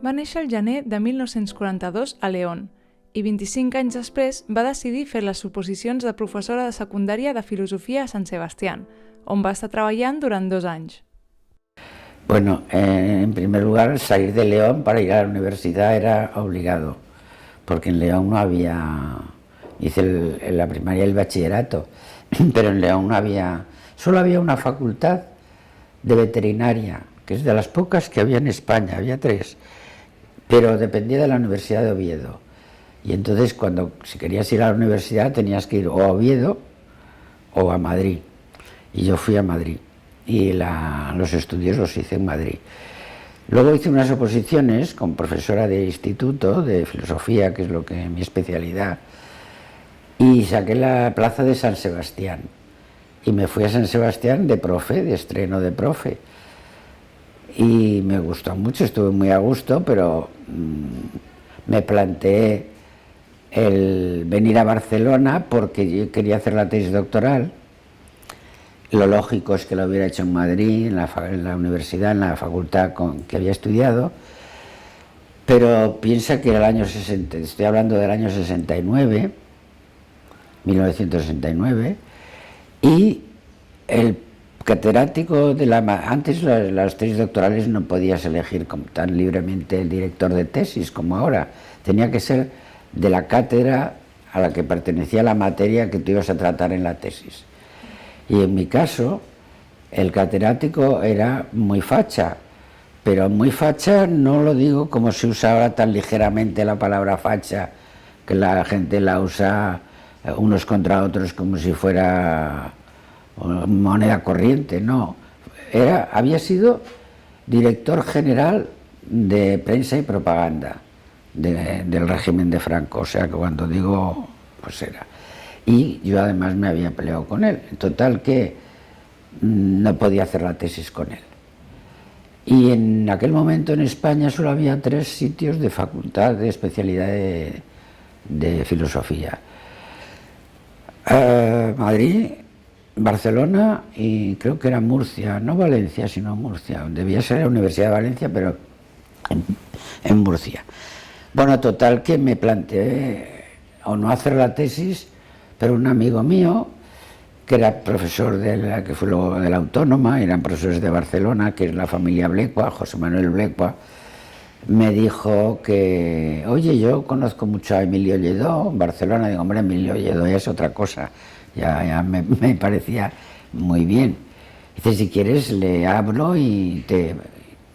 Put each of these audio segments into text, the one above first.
Va néixer el gener de 1942 a León i 25 anys després va decidir fer les oposicions de professora de secundària de filosofia a Sant Sebastián, on va estar treballant durant 2 anys. Bueno, en primer lugar, salir de León para ir a la universidad era obligado, porque en León no había, hice la primaria y el bachillerato, pero en León no había, solo había una facultad de veterinaria, que es de las pocas que había en España, había 3, pero dependía de la Universidad de Oviedo. Y entonces si querías ir a la universidad tenías que ir o a Oviedo o a Madrid. Y yo fui a Madrid y los estudios los hice en Madrid. Luego hice unas oposiciones con profesora de instituto de filosofía, que es mi especialidad, y saqué la plaza de San Sebastián. Y me fui a San Sebastián de profe, de estreno de profe. Y me gustó mucho, estuve muy a gusto, pero me planteé el venir a Barcelona porque yo quería hacer la tesis doctoral. Lo lógico es que lo hubiera hecho en Madrid, en la universidad, en la facultad que había estudiado, pero piensa que era el año 60, estoy hablando del año 69, 1969, y el catedrático antes las tesis doctorales no podías elegir tan libremente el director de tesis como ahora, tenía que ser de la cátedra a la que pertenecía la materia que tú ibas a tratar en la tesis. Y en mi caso, el catedrático era muy facha, pero muy facha no lo digo como se usa ahora tan ligeramente la palabra facha, que la gente la usa unos contra otros como si fuera moneda corriente, no. Había sido director general de prensa y propaganda del régimen de Franco, o sea que cuando digo, pues era. Y yo además me había peleado con él, en total que no podía hacer la tesis con él. Y en aquel momento en España solo había 3 sitios de facultad de especialidad de filosofía. Madrid, Barcelona y creo que era Murcia, no Valencia, sino Murcia. Debía ser la Universidad de Valencia, pero en Murcia. Bueno, total que me planteé o no hacer la tesis, pero un amigo mío, que era profesor que fue luego de la Autónoma, eran profesores de Barcelona, que es la familia Blecua, José Manuel Blecua, me dijo que, oye, yo conozco mucho a Emilio Lledó en Barcelona. Digo, hombre, Emilio Lledó es otra cosa, ya me parecía muy bien. Dice, si quieres le hablo y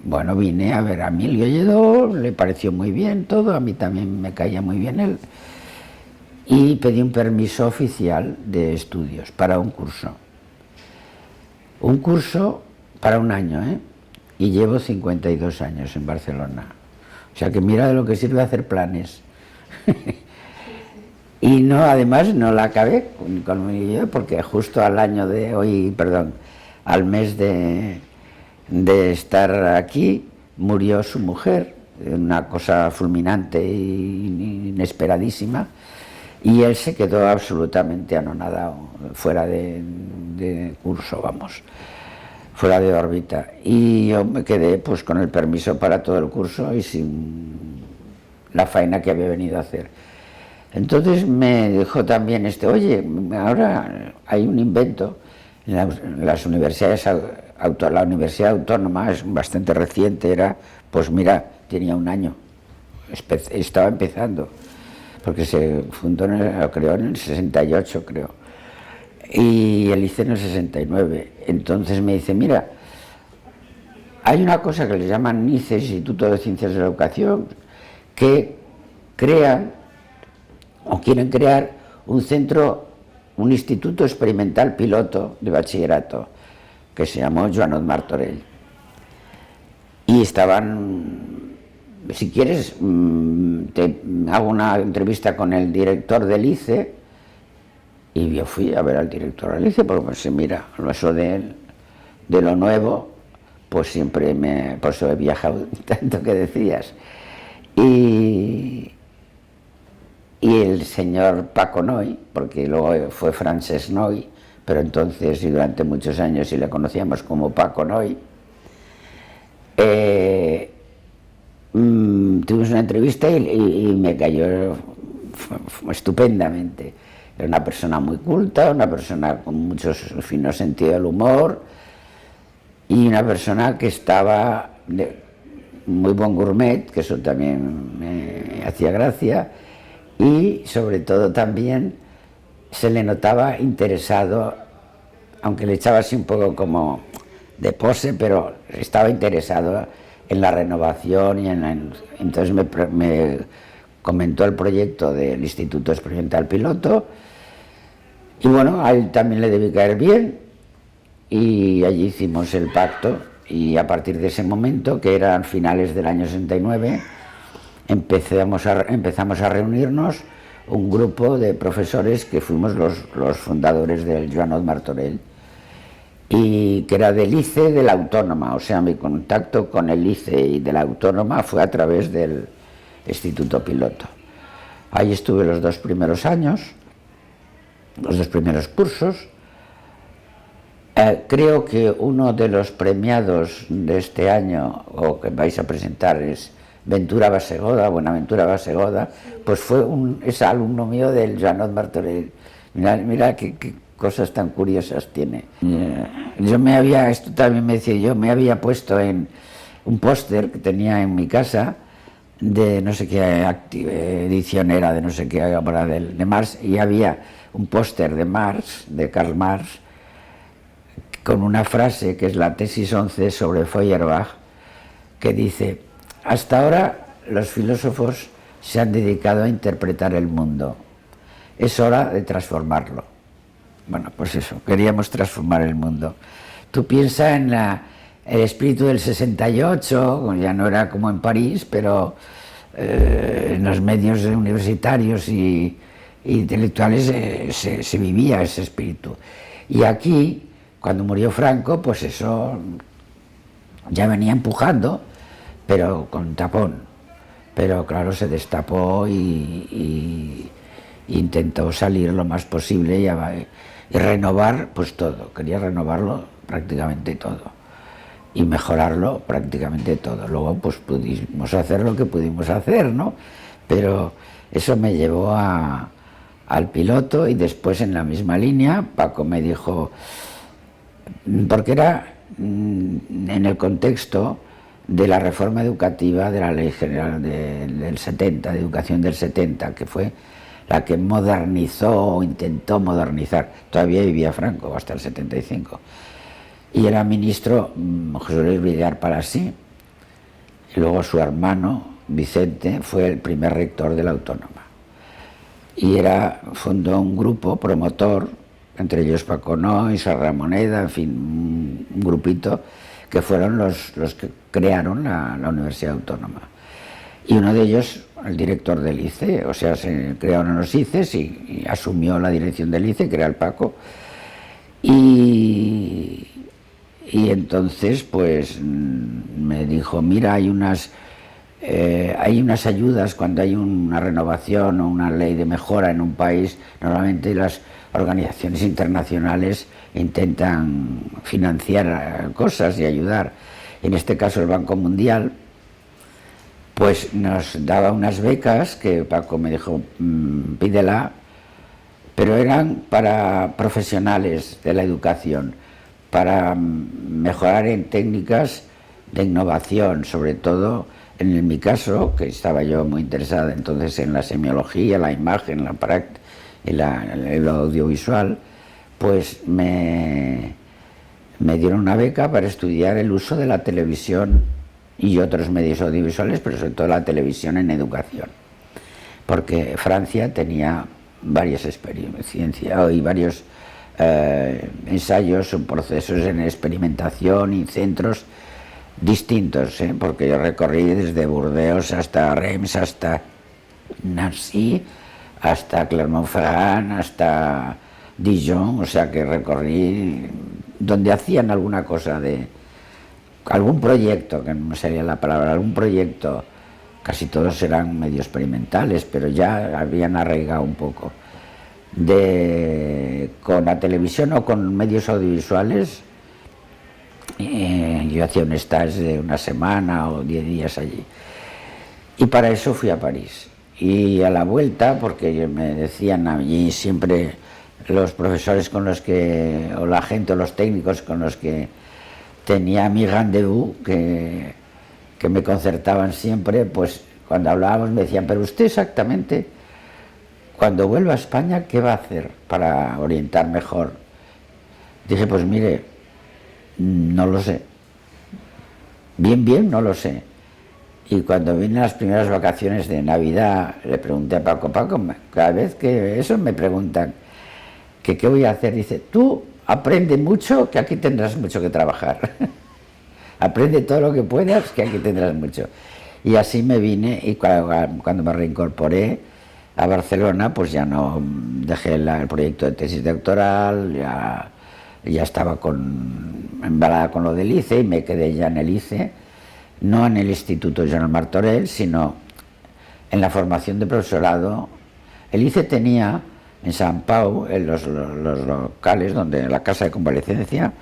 Bueno, vine a ver a Emilio Lledó, le pareció muy bien todo, a mí también me caía muy bien él. Y pedí un permiso oficial de estudios para un curso. Un curso para un año, ¿eh? Y llevo 52 años en Barcelona. O sea que mira de lo que sirve hacer planes. Y no, además no la acabé con Emilio Lledó, porque justo al mes de estar aquí, murió su mujer, una cosa fulminante e inesperadísima, y él se quedó absolutamente anonadado, fuera de curso, vamos, fuera de órbita. Y yo me quedé pues con el permiso para todo el curso y sin la faena que había venido a hacer. Entonces me dijo también oye, ahora hay un invento en las universidades. La Universidad Autónoma es bastante reciente, pues mira, tenía un año, estaba empezando, porque se fundó, creo, en el 68, creo, y el hice en el 69. Entonces me dice, mira, hay una cosa que le llaman NICES, Instituto de Ciencias de la Educación, que crean, o quieren crear, un instituto experimental piloto de bachillerato, que se llamó Joanot Martorell. Y si quieres, te hago una entrevista con el director del ICE, y yo fui a ver al director del ICE, porque pues mira, eso de lo nuevo, pues siempre por eso he viajado tanto que decías. Y el señor Paco Noy, porque luego fue Francesc Noy, pero entonces y durante muchos años sí le conocíamos como Paco Noy, tuvimos una entrevista y me cayó estupendamente. Era una persona muy culta, una persona con mucho fino sentido del humor y una persona que estaba muy buen gourmet, que eso también me hacía gracia, y sobre todo también se le notaba interesado, aunque le echaba así un poco como de pose, pero estaba interesado en la renovación y entonces me comentó el proyecto del Instituto Experimental Piloto y bueno, a él también le debí caer bien y allí hicimos el pacto y a partir de ese momento, que eran finales del año 69, empezamos a reunirnos un grupo de profesores que fuimos los fundadores del Joanot Martorell y que era del ICE de la Autónoma, o sea, mi contacto con el ICE y de la Autónoma fue a través del Instituto Piloto. Ahí estuve los 2 primeros años, los 2 primeros cursos. Creo que uno de los premiados de este año, o que vais a presentar, es Buenaventura Basegoda, pues fue es alumno mío del Joanot Martorell. Mira qué cosas tan curiosas tiene. Esto también me decía, yo me había puesto en un póster que tenía en mi casa de no sé qué edición era, de no sé qué obra de Marx, y había un póster de Marx, de Karl Marx, con una frase que es la tesis 11 sobre Feuerbach, que dice: hasta ahora los filósofos se han dedicado a interpretar el mundo, es hora de transformarlo. Bueno, pues eso, queríamos transformar el mundo. Tú piensas en el espíritu del 68, ya no era como en París, pero en los medios universitarios y intelectuales se vivía ese espíritu. Y aquí, cuando murió Franco, pues eso ya venía empujando, pero con tapón. Pero claro, se destapó y intentó salir lo más posible y renovar pues todo. Quería renovarlo prácticamente todo y mejorarlo prácticamente todo. Luego pues pudimos hacer lo que pudimos hacer, ¿no? Pero eso me llevó al Piloto y después en la misma línea Paco me dijo, porque era en el contexto de la reforma educativa de la Ley General del 70, de Educación del 70, que fue la que modernizó o intentó modernizar. Todavía vivía Franco hasta el 75. Y era ministro José Luis Villar Palasí, y luego su hermano Vicente fue el primer rector de la Autónoma. Y fundó un grupo promotor, entre ellos Paco Noy, Serra Moneda, en fin, un grupito que fueron los que crearon la Universidad Autónoma. Y uno de ellos, el director del ICE, o sea, se crearon los ICES y asumió la dirección del ICE, que era el Paco. Y entonces, pues, me dijo, mira, hay unas ayudas cuando hay una renovación o una ley de mejora en un país. Normalmente las organizaciones internacionales intentan financiar cosas y ayudar. En este caso el Banco Mundial pues nos daba unas becas que Paco me dijo, pídela, pero eran para profesionales de la educación, para mejorar en técnicas de innovación, sobre todo en mi caso, que estaba yo muy interesada entonces en la semiología, la imagen, el audiovisual, pues me dieron una beca para estudiar el uso de la televisión y otros medios audiovisuales, pero sobre todo la televisión en educación, porque Francia tenía varias experiencias y varios ensayos o procesos en experimentación y centros distintos, porque yo recorrí desde Burdeos hasta Reims, hasta Nancy, hasta Clermont-Ferrand, hasta Dijon, o sea que recorrí donde hacían alguna cosa algún proyecto, que no sería la palabra, algún proyecto, casi todos eran medio experimentales, pero ya habían arraigado un poco con la televisión o con medios audiovisuales. Yo hacía un stage de una semana o 10 días allí. Y para eso fui a París. Y a la vuelta, porque me decían allí siempre los profesores con los que, o la gente, o los técnicos con los que tenía mi rendezvous, que me concertaban siempre, pues cuando hablábamos me decían, pero usted exactamente, cuando vuelva a España, ¿qué va a hacer para orientar mejor? Dije, pues mire, no lo sé. Bien, no lo sé. Y cuando vine las primeras vacaciones de Navidad, le pregunté a Paco, cada vez que eso me preguntan, que qué voy a hacer, dice, tú aprende mucho, que aquí tendrás mucho que trabajar. Aprende todo lo que puedas, que aquí tendrás mucho. Y así me vine, y cuando me reincorporé a Barcelona, pues ya no dejé el proyecto de tesis doctoral, ya estaba embalada con lo del ICE, y me quedé ya en el ICE, no en el Instituto Joan Martorell, sino en la formación de profesorado. El ICE tenía en Sant Pau, en los locales, donde la casa de convalecencia,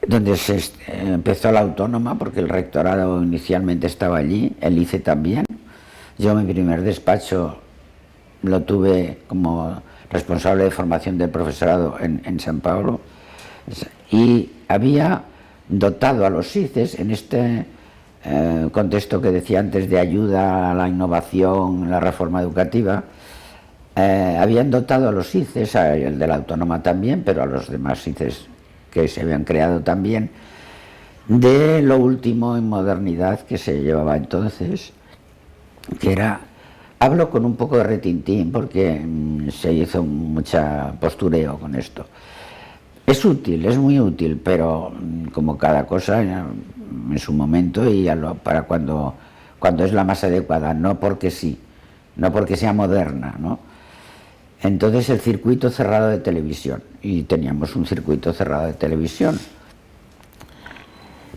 donde se empezó la autónoma, porque el rectorado inicialmente estaba allí, el ICE también. Yo mi primer despacho lo tuve como responsable de formación del profesorado en San Pablo, y había dotado a los ICES en este contexto que decía antes de ayuda a la innovación, la reforma educativa, habían dotado a los ICES, el de la autónoma también, pero a los demás ICES que se habían creado también, de lo último en modernidad que se llevaba entonces, que era, hablo con un poco de retintín porque se hizo mucha postureo con esto. Es útil, es muy útil, pero como cada cosa en su momento y para cuando es la más adecuada, no porque sí, no porque sea moderna, ¿no? Entonces el circuito cerrado de televisión, y teníamos un circuito cerrado de televisión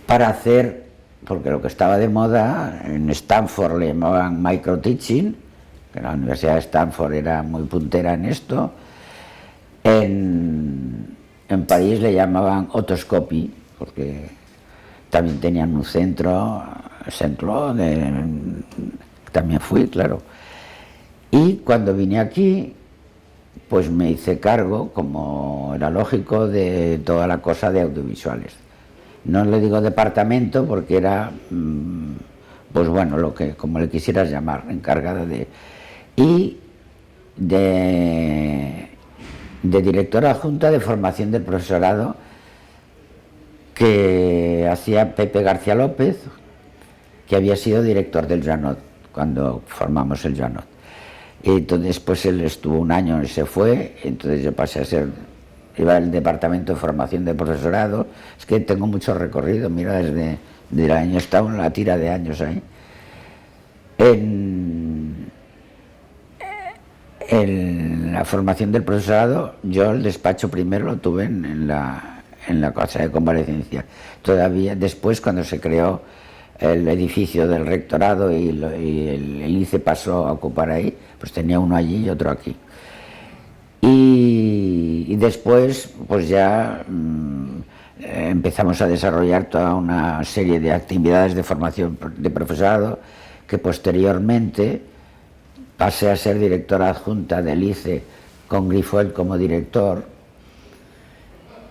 para hacer, porque lo que estaba de moda en Stanford le llamaban microteaching, que la Universidad de Stanford era muy puntera en esto, en París le llamaban otoscopy, porque también tenían un centro, también fui, claro. Y cuando vine aquí, pues me hice cargo, como era lógico, de toda la cosa de audiovisuales. No le digo departamento porque era, pues bueno, como le quisieras llamar, encargada de... Y de directora adjunta de formación del profesorado, que hacía Pepe García López, que había sido director del Janot cuando formamos el Janot. Y entonces pues él estuvo un año y se fue, entonces yo pasé a iba al departamento de formación de profesorado. Es que tengo mucho recorrido, mira, desde el año, estaba en la tira de años ahí. En la formación del profesorado, yo el despacho primero lo tuve en la casa de convalecencia. Todavía después, cuando se creó el edificio del rectorado y el ICE pasó a ocupar ahí, pues tenía uno allí y otro aquí. Y después, pues ya empezamos a desarrollar toda una serie de actividades de formación de profesorado, que posteriormente pasé a ser directora adjunta del ICE con Grifold como director,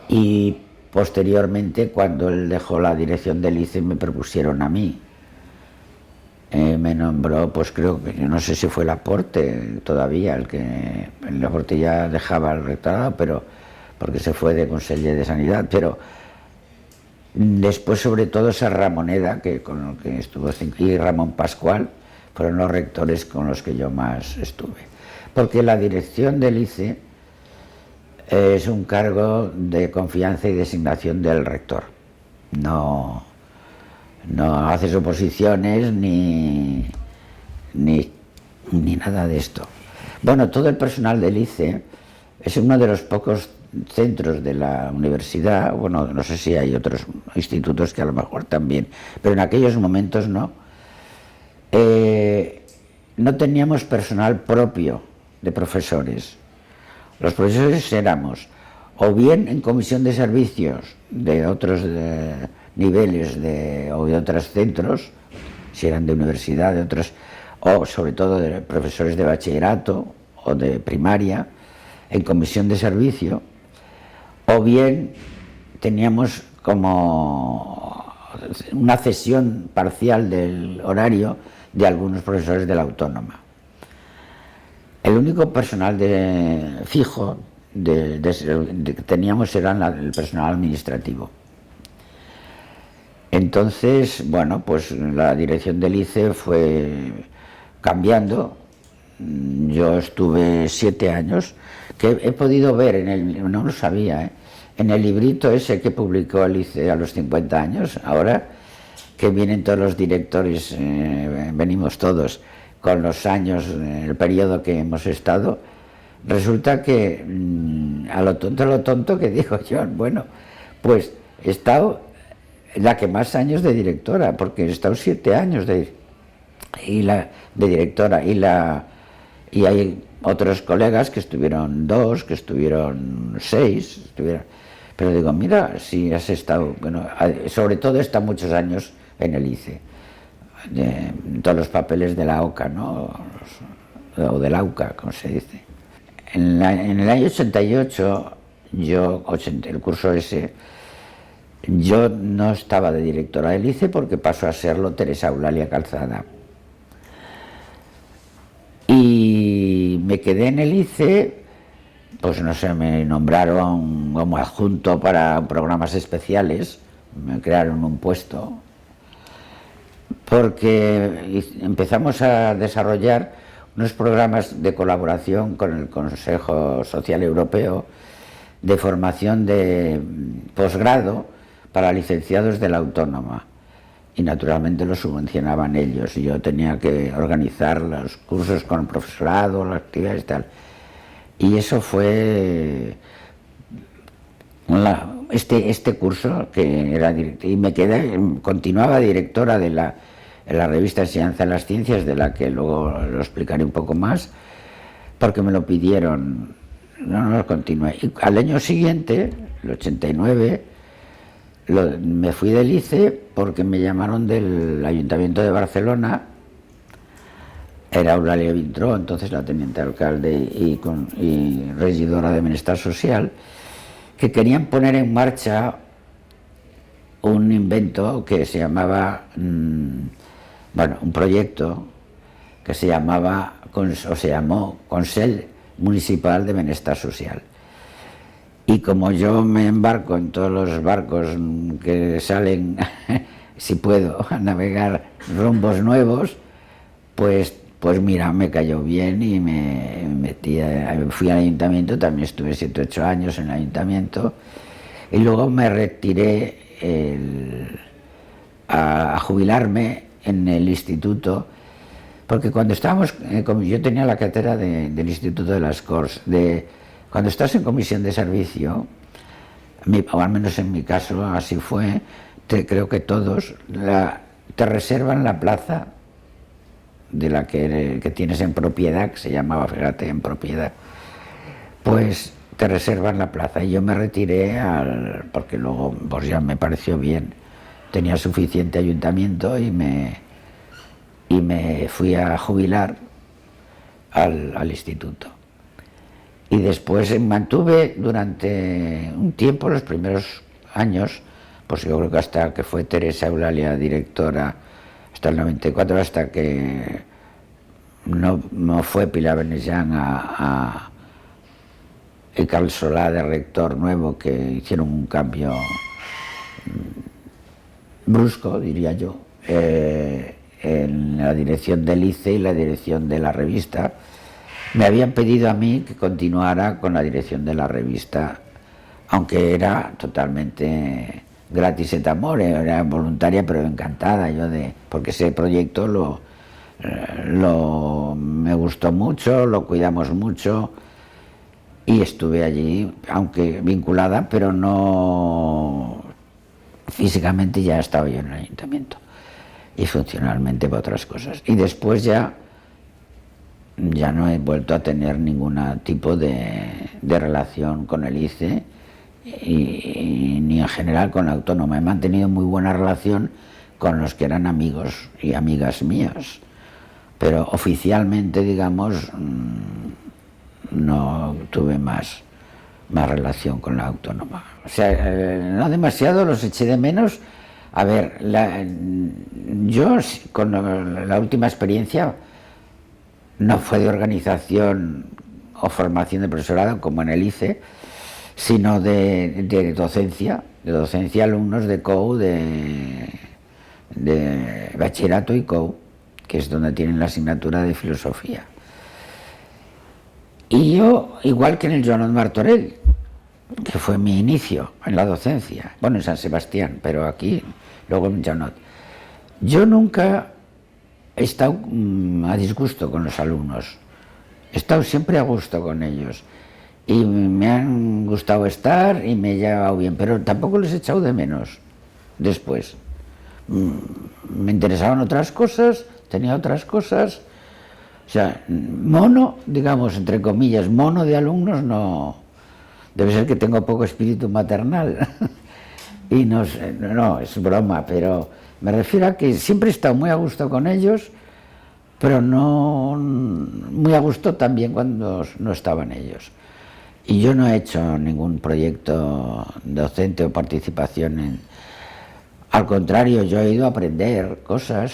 y posteriormente, cuando él dejó la dirección del ICE, me propusieron a mí. Me nombró, pues creo que, no sé si fue Laporte todavía, el Laporte ya dejaba el rectorado, pero porque se fue de conseller de Sanidad, pero después sobre todo esa Ramoneda, con el que estuvo, y Ramón Pascual, fueron los rectores con los que yo más estuve. Porque la dirección del ICE es un cargo de confianza y designación del rector. No haces oposiciones ni nada de esto. Bueno, todo el personal del ICE es uno de los pocos centros de la universidad, bueno, no sé si hay otros institutos que a lo mejor también, pero en aquellos momentos no. No teníamos personal propio de profesores. Los profesores éramos o bien en comisión de servicios de otros niveles o de otros centros, si eran de universidad, de otros, o sobre todo de profesores de bachillerato o de primaria, en comisión de servicio, o bien teníamos como una cesión parcial del horario de algunos profesores de la Autónoma. El único personal fijo que teníamos era el personal administrativo. Entonces, bueno, pues la dirección del ICE fue cambiando. Yo estuve 7 años, que he podido ver no lo sabía, en el librito ese que publicó el ICE a los 50 años, ahora que vienen todos los directores, venimos todos con los años, el periodo que hemos estado, resulta que a lo tonto que dijo John, bueno, pues he estado la que más años de directora, porque he estado 7 años de directora, y hay otros colegas que estuvieron 2, que estuvieron 6, pero digo, mira, si has estado, bueno, sobre todo está muchos años en el ICE, en todos los papeles de la OCA, ¿no? O de la UCA, como se dice. En el año 88, el curso ese, yo no estaba de directora del ICE porque pasó a serlo Teresa Eulalia Calzada. Y me quedé en el ICE, pues no sé, me nombraron como adjunto para programas especiales, me crearon un puesto, porque empezamos a desarrollar unos programas de colaboración con el Consejo Social Europeo de formación de posgrado para licenciados de la Autónoma, y naturalmente lo subvencionaban ellos, y yo tenía que organizar los cursos con el profesorado, las actividades y tal. Y eso fue este curso que era y me quedé, continuaba directora de la revista Enseñanza en las Ciencias, de la que luego lo explicaré un poco más, porque me lo pidieron. No continué. Y al año siguiente, el 89, me fui del ICE porque me llamaron del Ayuntamiento de Barcelona. Era Eulalia Vintró, entonces la teniente alcalde y regidora de Bienestar Social, que querían poner en marcha un invento que se llamaba, un proyecto que se llamaba, se llamó Consell Municipal de Bienestar Social. Y como yo me embarco en todos los barcos que salen, si puedo, a navegar rumbos nuevos, pues mira, me cayó bien y me metí, fui al ayuntamiento, también estuve 7 u 8 años en el ayuntamiento, y luego me retiré a jubilarme en el instituto, porque cuando estábamos, yo tenía la cátedra del Instituto de las Corts, cuando estás en comisión de servicio, o al menos en mi caso así fue, creo que todos, te reservan la plaza de la que tienes en propiedad, que se llamaba, fíjate, en propiedad, pues te reservan la plaza. Y yo me retiré porque luego pues ya me pareció bien, tenía suficiente ayuntamiento y me fui a jubilar al instituto. Y después mantuve durante un tiempo, los primeros años, pues yo creo que hasta que fue Teresa Eulalia directora, hasta el 94, hasta que no fue Pilar Benellán y Carlos Solá de rector nuevo, que hicieron un cambio brusco, diría yo, en la dirección del ICE y la dirección de la revista. Me habían pedido a mí que continuara con la dirección de la revista, aunque era totalmente gratis et amore, era voluntaria, pero encantada porque ese proyecto me gustó mucho, lo cuidamos mucho, y estuve allí, aunque vinculada, pero no físicamente, ya estaba yo en el ayuntamiento, y funcionalmente para otras cosas. Y después ya no he vuelto a tener ningún tipo de relación con el ICE, ni en general con la Autónoma. He mantenido muy buena relación con los que eran amigos y amigas mías, pero oficialmente, digamos, no tuve más relación con la autónoma. O sea, no demasiado, los eché de menos. A ver, yo con la última experiencia no fue de organización o formación de profesorado como en el ICE, sino de docencia alumnos de COU, de bachillerato y COU, que es donde tienen la asignatura de filosofía. Y yo, igual que en el Joanot Martorell, que fue mi inicio en la docencia, bueno, en San Sebastián, pero aquí, luego en Joanot, yo nunca he estado a disgusto con los alumnos, he estado siempre a gusto con ellos. Y me han gustado estar y me he llevado bien, pero tampoco les he echado de menos después. Me interesaban otras cosas, tenía otras cosas. O sea, mono, digamos, entre comillas, mono de alumnos no. Debe ser que tengo poco espíritu maternal. Y no sé, no, es broma, pero me refiero a que siempre he estado muy a gusto con ellos, pero no muy a gusto también cuando no estaban ellos. Y yo no he hecho ningún proyecto docente o participación Al contrario, yo he ido a aprender cosas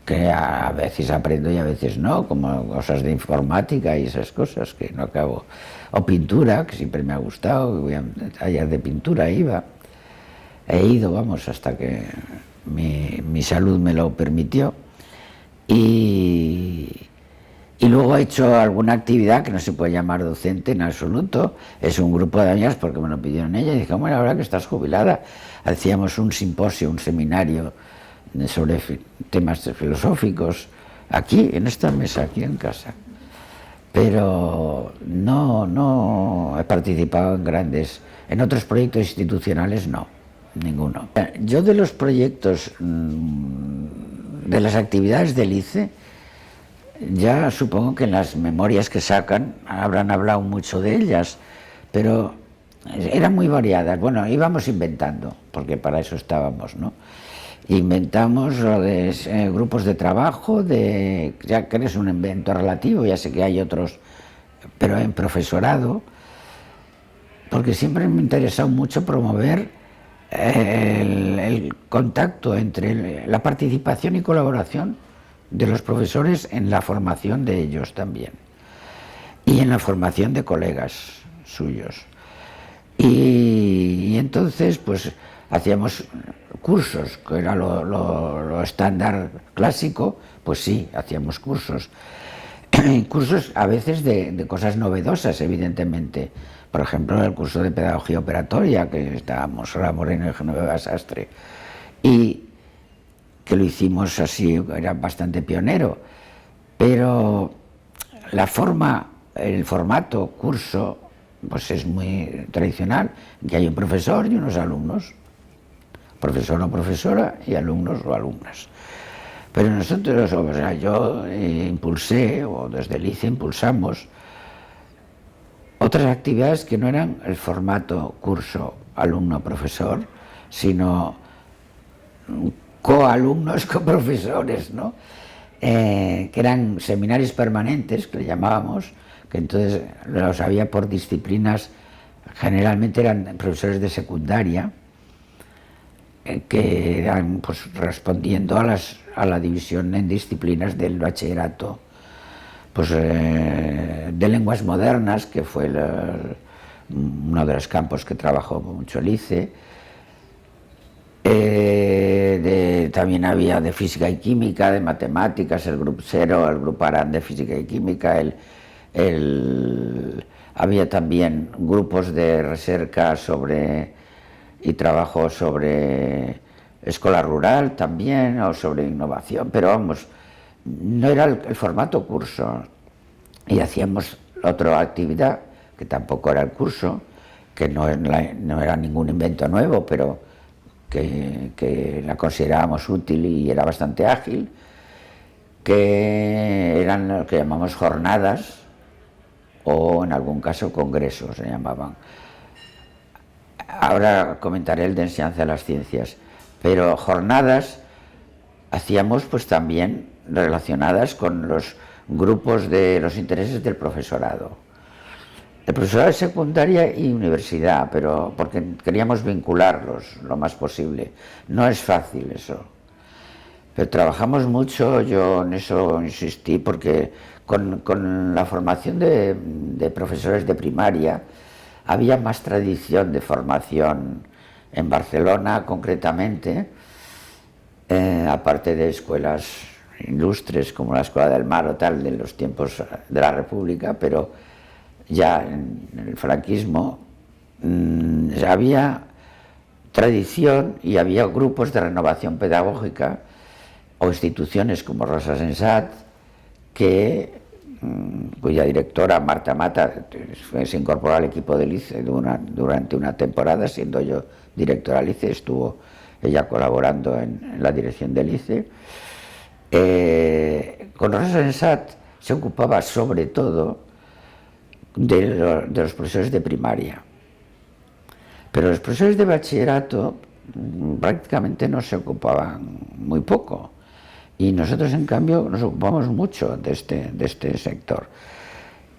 que a veces aprendo y a veces no, como cosas de informática y esas cosas que no acabo. O pintura, que siempre me ha gustado, voy a talleres de pintura, iba. He ido, vamos, hasta que mi salud me lo permitió. Y luego he hecho alguna actividad que no se puede llamar docente en absoluto, es un grupo de amigas porque me lo pidieron ella y dije, bueno, ahora que estás jubilada, hacíamos un simposio, un seminario sobre temas filosóficos, aquí, en esta mesa, aquí en casa. Pero no he participado en otros proyectos institucionales no, ninguno. Yo de los proyectos, de las actividades del ICE, ya supongo que en las memorias que sacan habrán hablado mucho de ellas, pero eran muy variadas. Bueno, íbamos inventando, porque para eso estábamos, ¿no? Inventamos lo de grupos de trabajo, ya que es un invento relativo, ya sé que hay otros, pero en profesorado, porque siempre me ha interesado mucho promover el contacto entre la participación y colaboración de los profesores en la formación de ellos también y en la formación de colegas suyos. Y entonces pues hacíamos cursos, que era lo estándar clásico, pues sí, hacíamos cursos. Cursos a veces de cosas novedosas, evidentemente. Por ejemplo, el curso de pedagogía operatoria, que estábamos Sora Moreno y Genoveva Sastre. Y que lo hicimos así, era bastante pionero, pero la forma, el formato curso, pues es muy tradicional, que hay un profesor y unos alumnos, profesor o profesora y alumnos o alumnas. Pero nosotros, o sea, yo impulsé, o desde el ICE impulsamos, otras actividades que no eran el formato curso alumno-profesor, sino coalumnos, coprofesores, ¿no? Que eran seminarios permanentes, que le llamábamos, que entonces los había por disciplinas, generalmente eran profesores de secundaria, que eran pues respondiendo a la división en disciplinas del bachillerato, pues de lenguas modernas, que fue uno de los campos que trabajó mucho el ICE. También había de física y química, de matemáticas, el grupo 0, el grupo ARAN de física y química, había también grupos de recerca y trabajo sobre escuela rural también, o sobre innovación, pero vamos, no era el formato curso. Y hacíamos otra actividad, que tampoco era el curso, que no era ningún invento nuevo, pero que la considerábamos útil y era bastante ágil, que eran lo que llamamos jornadas, o en algún caso congresos se llamaban. Ahora comentaré el de enseñanza de las ciencias, pero jornadas hacíamos pues también relacionadas con los grupos de los intereses del profesorado. El profesorado de secundaria y universidad, pero porque queríamos vincularlos lo más posible. No es fácil eso. Pero trabajamos mucho, yo en eso insistí, porque con la formación de profesores de primaria había más tradición de formación en Barcelona concretamente, aparte de escuelas ilustres como la Escuela del Mar o tal de los tiempos de la República, pero ya en el franquismo había tradición y había grupos de renovación pedagógica o instituciones como Rosa Sensat, cuya directora Marta Mata se incorporó al equipo del ICE durante una temporada, siendo yo directora del ICE, estuvo ella colaborando en la dirección del ICE. Con Rosa Sensat se ocupaba sobre todo de los profesores de primaria, pero los profesores de bachillerato prácticamente no se ocupaban, muy poco, y nosotros en cambio nos ocupamos mucho de este sector.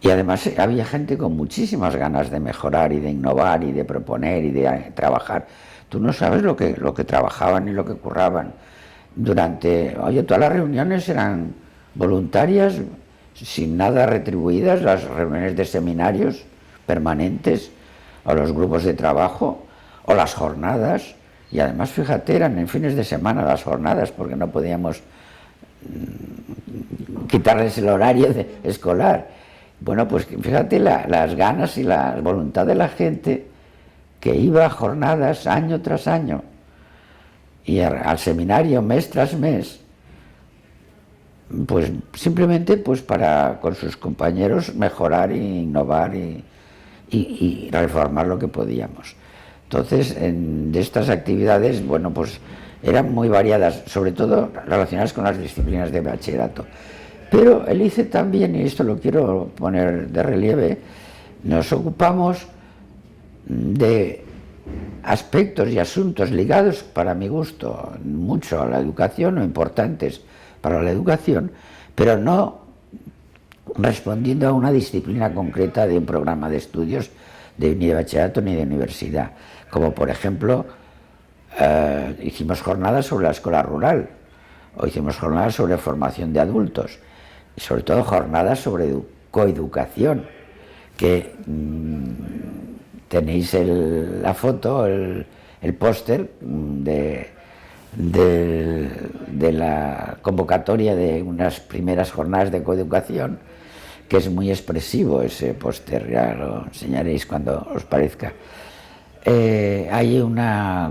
Y además había gente con muchísimas ganas de mejorar y de innovar y de proponer y de trabajar. Tú no sabes lo que trabajaban y lo que curraban. Todas las reuniones eran voluntarias, sin nada retribuidas, las reuniones de seminarios permanentes, o los grupos de trabajo, o las jornadas, y además, fíjate, eran en fines de semana las jornadas, porque no podíamos quitarles el horario escolar. Bueno, pues fíjate las ganas y la voluntad de la gente que iba a jornadas año tras año, y al seminario mes tras mes, pues simplemente pues para con sus compañeros mejorar e innovar y reformar lo que podíamos. Entonces, de estas actividades, bueno, pues eran muy variadas, sobre todo relacionadas con las disciplinas de bachillerato. Pero el ICE también, y esto lo quiero poner de relieve, nos ocupamos de aspectos y asuntos ligados, para mi gusto, mucho a la educación, o importantes para la educación, pero no respondiendo a una disciplina concreta de un programa de estudios ni de bachillerato ni de universidad, como por ejemplo hicimos jornadas sobre la escuela rural, o hicimos jornadas sobre formación de adultos, y sobre todo jornadas sobre coeducación, que tenéis la foto, el póster de la convocatoria de unas primeras jornadas de coeducación, que es muy expresivo ese póster, ya lo enseñaréis cuando os parezca. Hay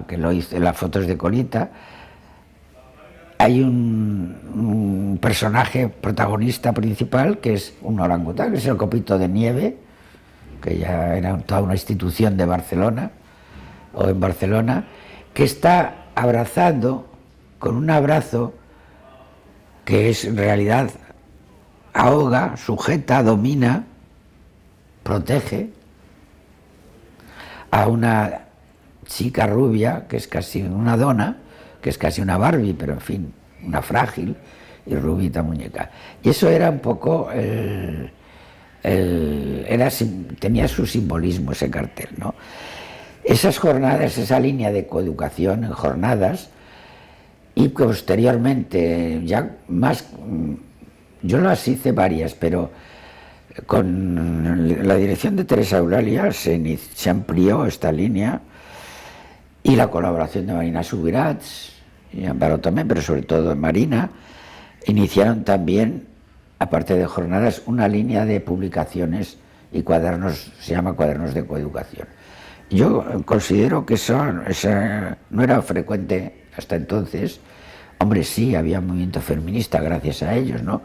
que lo hice, las fotos de Colita, hay un personaje protagonista principal que es un orangután, que es el Copito de Nieve, que ya era toda una institución de Barcelona, o en Barcelona, que está abrazando con un abrazo que es en realidad ahoga, sujeta, domina, protege a una chica rubia que es casi una dona, que es casi una Barbie, pero en fin, una frágil y rubita muñeca. Y eso era un poco tenía su simbolismo ese cartel, ¿no? Esas jornadas, esa línea de coeducación en jornadas, y posteriormente ya más, yo las hice varias, pero con la dirección de Teresa Eulalia se amplió esta línea, y la colaboración de Marina Subirats y Amparo también, pero sobre todo Marina, iniciaron también, aparte de jornadas, una línea de publicaciones y cuadernos, se llama Cuadernos de Coeducación. Yo considero que eso no era frecuente hasta entonces. Hombre, sí, había un movimiento feminista gracias a ellos, ¿no?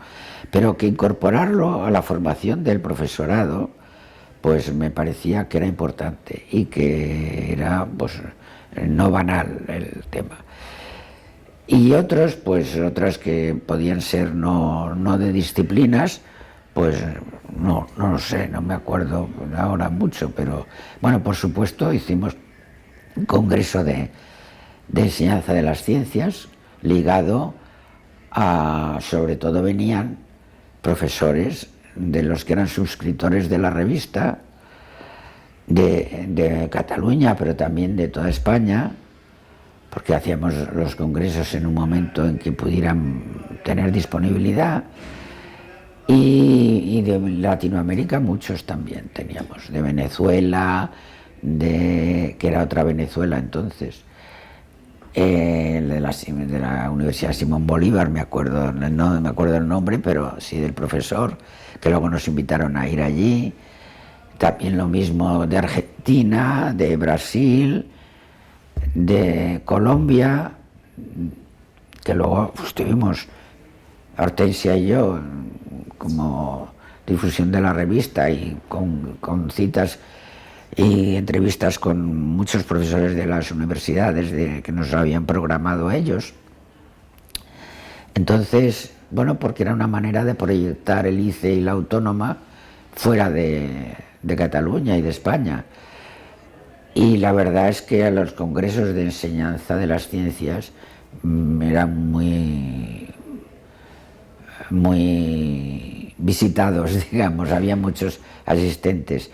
Pero que incorporarlo a la formación del profesorado, pues me parecía que era importante y que era, pues, no banal el tema. Y otras que podían ser no de disciplinas, pues no lo sé, no me acuerdo ahora mucho, pero bueno, por supuesto hicimos un congreso de de enseñanza de las ciencias, ligado a, sobre todo venían profesores de los que eran suscriptores de la revista, de Cataluña, pero también de toda España, porque hacíamos los congresos en un momento en que pudieran tener disponibilidad, y de Latinoamérica muchos también teníamos, de Venezuela, que era otra Venezuela entonces, de la Universidad Simón Bolívar, me acuerdo, no me acuerdo el nombre, pero sí del profesor, que luego nos invitaron a ir allí. También lo mismo de Argentina, de Brasil, de Colombia, que luego estuvimos, Hortensia y yo, como difusión de la revista y con citas y entrevistas con muchos profesores de las universidades que nos habían programado ellos. Entonces, bueno, porque era una manera de proyectar el ICE y la Autónoma fuera de Cataluña y de España. Y la verdad es que a los congresos de enseñanza de las ciencias eran muy visitados, digamos, había muchos asistentes.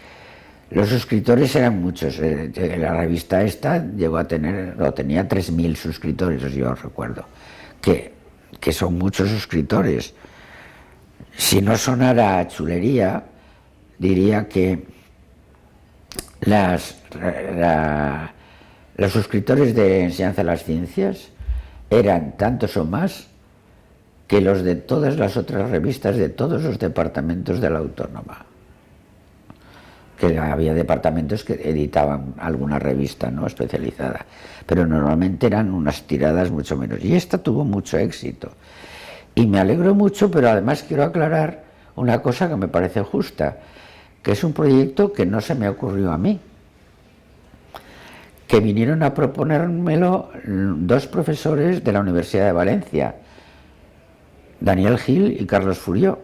Los suscriptores eran muchos. La revista esta llegó a tener, o tenía 3.000 suscriptores, yo recuerdo, que son muchos suscriptores. Si no sonara a chulería, diría que los suscriptores de enseñanza de las ciencias eran tantos o más que los de todas las otras revistas de todos los departamentos de la Autónoma. Que había departamentos que editaban alguna revista, ¿no?, especializada, pero normalmente eran unas tiradas mucho menos. Y esta tuvo mucho éxito. Y me alegro mucho, pero además quiero aclarar una cosa que me parece justa, que es un proyecto que no se me ocurrió a mí, que vinieron a proponérmelo dos profesores de la Universidad de Valencia, Daniel Gil y Carlos Furió.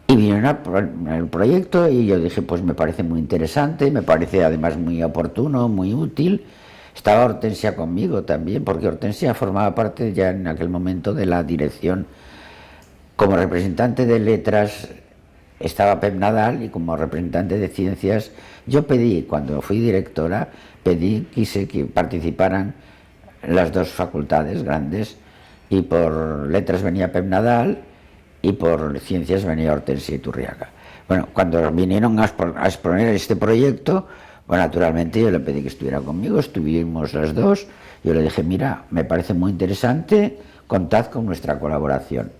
Y vinieron al proyecto y yo dije, pues me parece muy interesante, me parece además muy oportuno, muy útil. Estaba Hortensia conmigo también, porque Hortensia formaba parte ya en aquel momento de la dirección. Como representante de letras estaba Pep Nadal, y como representante de ciencias yo pedí, cuando fui directora, quise que participaran las dos facultades grandes, y por letras venía Pep Nadal y por ciencias venía Hortensia Iturriaga. Bueno, cuando vinieron a exponer este proyecto, bueno, naturalmente yo le pedí que estuviera conmigo, estuvimos las dos. Yo le dije, mira, me parece muy interesante, contad con nuestra colaboración.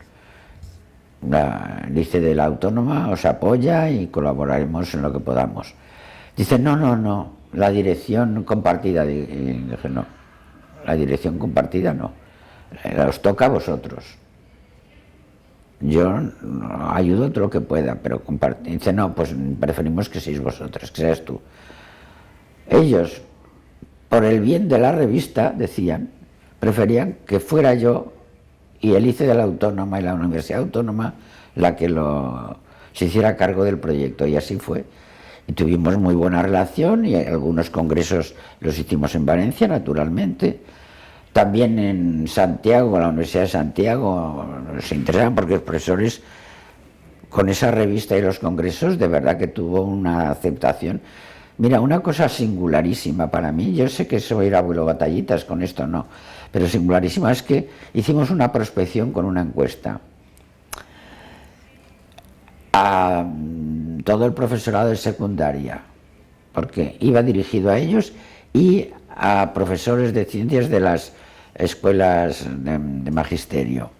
El ICE de la Autónoma os apoya y colaboraremos en lo que podamos. Dice, no, la dirección compartida. Y dije, no, la dirección compartida no, os toca a vosotros. Yo ayudo todo lo que pueda, pero compartir. Dice, no, pues preferimos que seáis vosotros, que seas tú. Ellos, por el bien de la revista, decían, preferían que fuera yo y el ICE de la Autónoma y la Universidad Autónoma la que se hiciera cargo del proyecto, y así fue. Y tuvimos muy buena relación, y algunos congresos los hicimos en Valencia, naturalmente. También en Santiago, la Universidad de Santiago, se interesaban porque los profesores, con esa revista y los congresos, de verdad que tuvo una aceptación. Mira, una cosa singularísima para mí, yo sé que soy el abuelo batallitas, con esto no, pero singularísima es que hicimos una prospección con una encuesta a todo el profesorado de secundaria, porque iba dirigido a ellos y a profesores de ciencias de las escuelas de magisterio.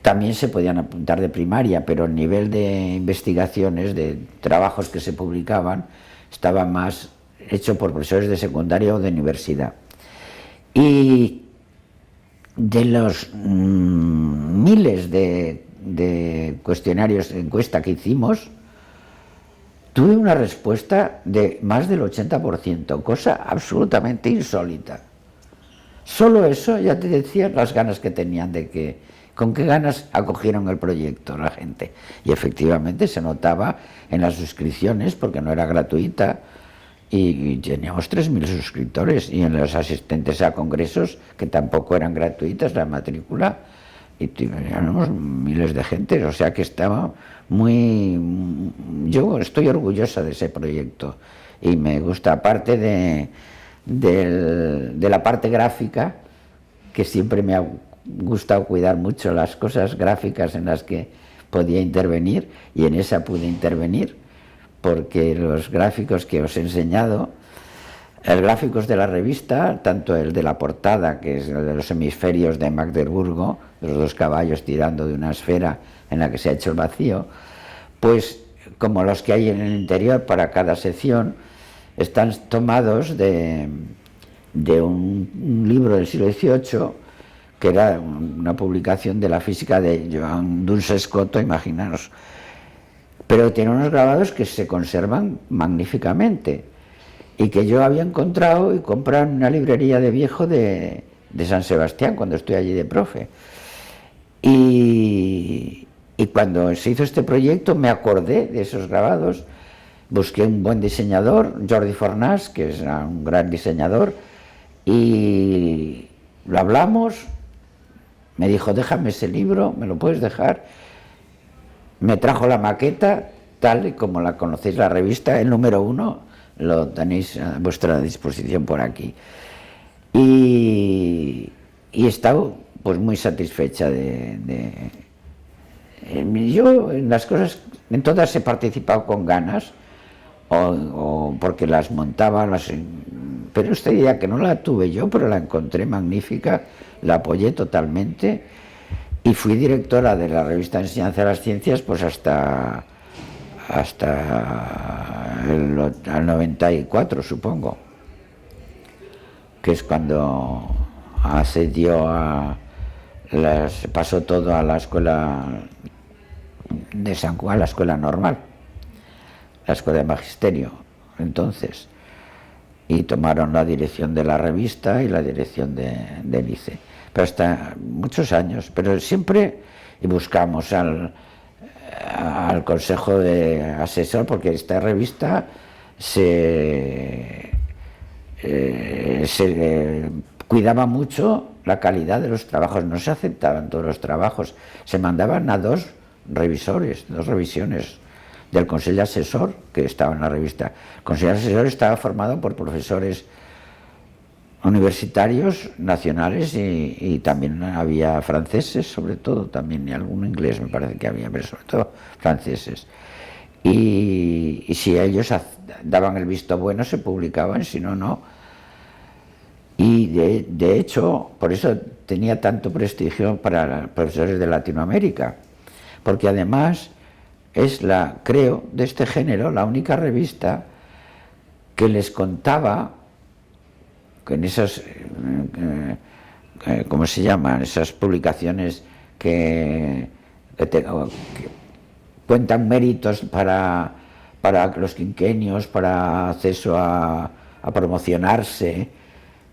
También se podían apuntar de primaria, pero el nivel de investigaciones, de trabajos que se publicaban, estaba más hecho por profesores de secundaria o de universidad. Y de los miles de cuestionarios de encuesta que hicimos, tuve una respuesta de más del 80%, cosa absolutamente insólita. Solo eso ya te decía las ganas que tenían con qué ganas acogieron el proyecto la gente. Y efectivamente se notaba en las suscripciones, porque no era gratuita, y teníamos 3.000 suscriptores, y en los asistentes a congresos, que tampoco eran gratuitas la matrícula, y teníamos miles de gente, o sea que estaba muy... Yo estoy orgullosa de ese proyecto y me gusta, aparte de la parte gráfica, que siempre me ha gustado cuidar mucho las cosas gráficas en las que podía intervenir, y en esa pude intervenir, porque los gráficos que os he enseñado, los gráficos de la revista, tanto el de la portada, que es el de los hemisferios de Magdeburgo, los dos caballos tirando de una esfera en la que se ha hecho el vacío, pues como los que hay en el interior para cada sección, están tomados de un libro del siglo XVIII, que era una publicación de la física de Johann Duns Scoto, imaginaros, pero tiene unos grabados que se conservan magníficamente, y que yo había encontrado y comprado en una librería de viejo de San Sebastián, cuando estoy allí de profe. Y cuando se hizo este proyecto me acordé de esos grabados, busqué un buen diseñador, Jordi Fornàs, que es un gran diseñador, y lo hablamos, me dijo, déjame ese libro, ¿me lo puedes dejar? Me trajo la maqueta, tal y como la conocéis, la revista, el número 1, lo tenéis a vuestra disposición por aquí. Y he estado pues muy satisfecha yo en las cosas, en todas he participado con ganas, o porque las montaba, pero esta idea que no la tuve yo, pero la encontré magnífica, la apoyé totalmente, y fui directora de la revista de Enseñanza de las Ciencias pues hasta el 94, supongo, que es cuando pasó todo a la escuela de San Juan, la escuela normal, la escuela de magisterio, entonces, y tomaron la dirección de la revista y la dirección del ICE, pero hasta muchos años, pero siempre buscamos al consejo de asesor, porque esta revista se cuidaba mucho la calidad de los trabajos, no se aceptaban todos los trabajos, se mandaban a dos revisiones del Consejo Asesor que estaba en la revista. El Consejo Asesor estaba formado por profesores universitarios nacionales y también había franceses, sobre todo, también, y algún inglés me parece que había, pero sobre todo franceses. Y si ellos daban el visto bueno, se publicaban, si no, no. Y de hecho, por eso tenía tanto prestigio para los profesores de Latinoamérica, porque además es creo, de este género, la única revista que les contaba en esas, ¿cómo se llaman? Esas publicaciones que cuentan méritos para los quinquenios, para acceso a promocionarse.